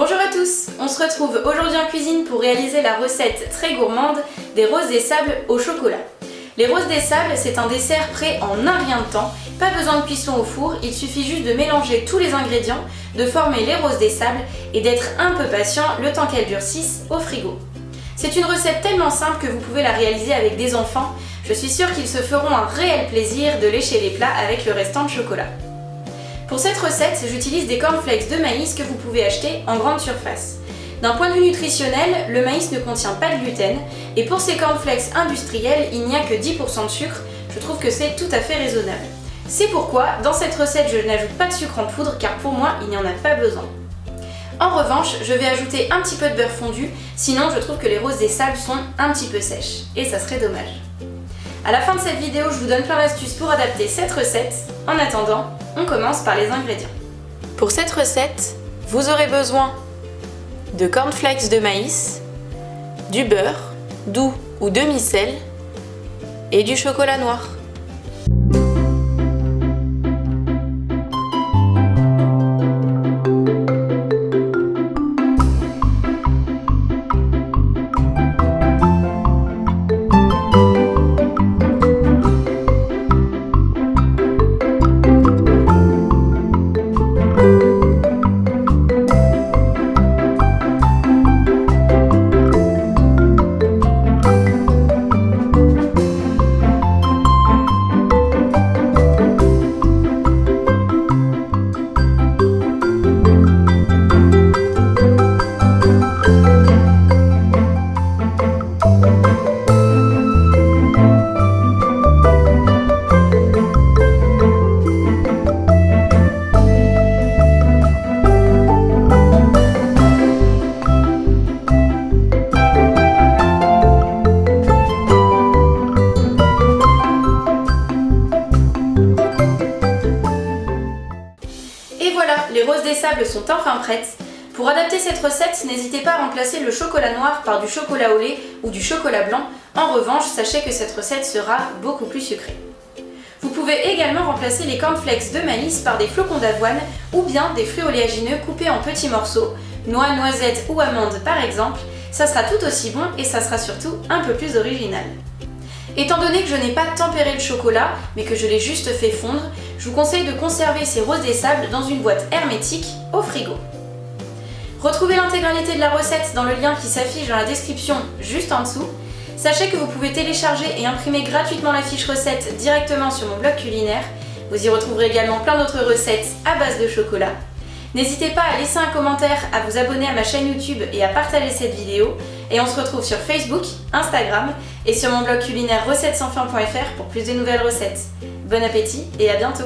Bonjour à tous, on se retrouve aujourd'hui en cuisine pour réaliser la recette très gourmande des roses des sables au chocolat. Les roses des sables, c'est un dessert prêt en un rien de temps, pas besoin de cuisson au four, il suffit juste de mélanger tous les ingrédients, de former les roses des sables et d'être un peu patient le temps qu'elles durcissent au frigo. C'est une recette tellement simple que vous pouvez la réaliser avec des enfants, je suis sûre qu'ils se feront un réel plaisir de lécher les plats avec le restant de chocolat. Pour cette recette, j'utilise des cornflakes de maïs que vous pouvez acheter en grande surface. D'un point de vue nutritionnel, le maïs ne contient pas de gluten et pour ces cornflakes industriels, il n'y a que 10% de sucre, je trouve que c'est tout à fait raisonnable. C'est pourquoi, dans cette recette, je n'ajoute pas de sucre en poudre car pour moi, il n'y en a pas besoin. En revanche, je vais ajouter un petit peu de beurre fondu, sinon je trouve que les roses des sables sont un petit peu sèches et ça serait dommage. À la fin de cette vidéo, je vous donne plein d'astuces pour adapter cette recette. En attendant, on commence par les ingrédients. Pour cette recette, vous aurez besoin de cornflakes de maïs, du beurre, doux ou demi-sel et du chocolat noir. Et voilà, les roses des sables sont enfin prêtes. Pour adapter cette recette, n'hésitez pas à remplacer le chocolat noir par du chocolat au lait ou du chocolat blanc. En revanche, sachez que cette recette sera beaucoup plus sucrée. Vous pouvez également remplacer les cornflakes de maïs par des flocons d'avoine ou bien des fruits oléagineux coupés en petits morceaux, noix, noisettes ou amandes par exemple. Ça sera tout aussi bon et ça sera surtout un peu plus original. Étant donné que je n'ai pas tempéré le chocolat, mais que je l'ai juste fait fondre, je vous conseille de conserver ces roses des sables dans une boîte hermétique au frigo. Retrouvez l'intégralité de la recette dans le lien qui s'affiche dans la description juste en dessous. Sachez que vous pouvez télécharger et imprimer gratuitement la fiche recette directement sur mon blog culinaire. Vous y retrouverez également plein d'autres recettes à base de chocolat. N'hésitez pas à laisser un commentaire, à vous abonner à ma chaîne YouTube et à partager cette vidéo. Et on se retrouve sur Facebook, Instagram et sur mon blog culinaire recettessansfin.fr pour plus de nouvelles recettes. Bon appétit et à bientôt!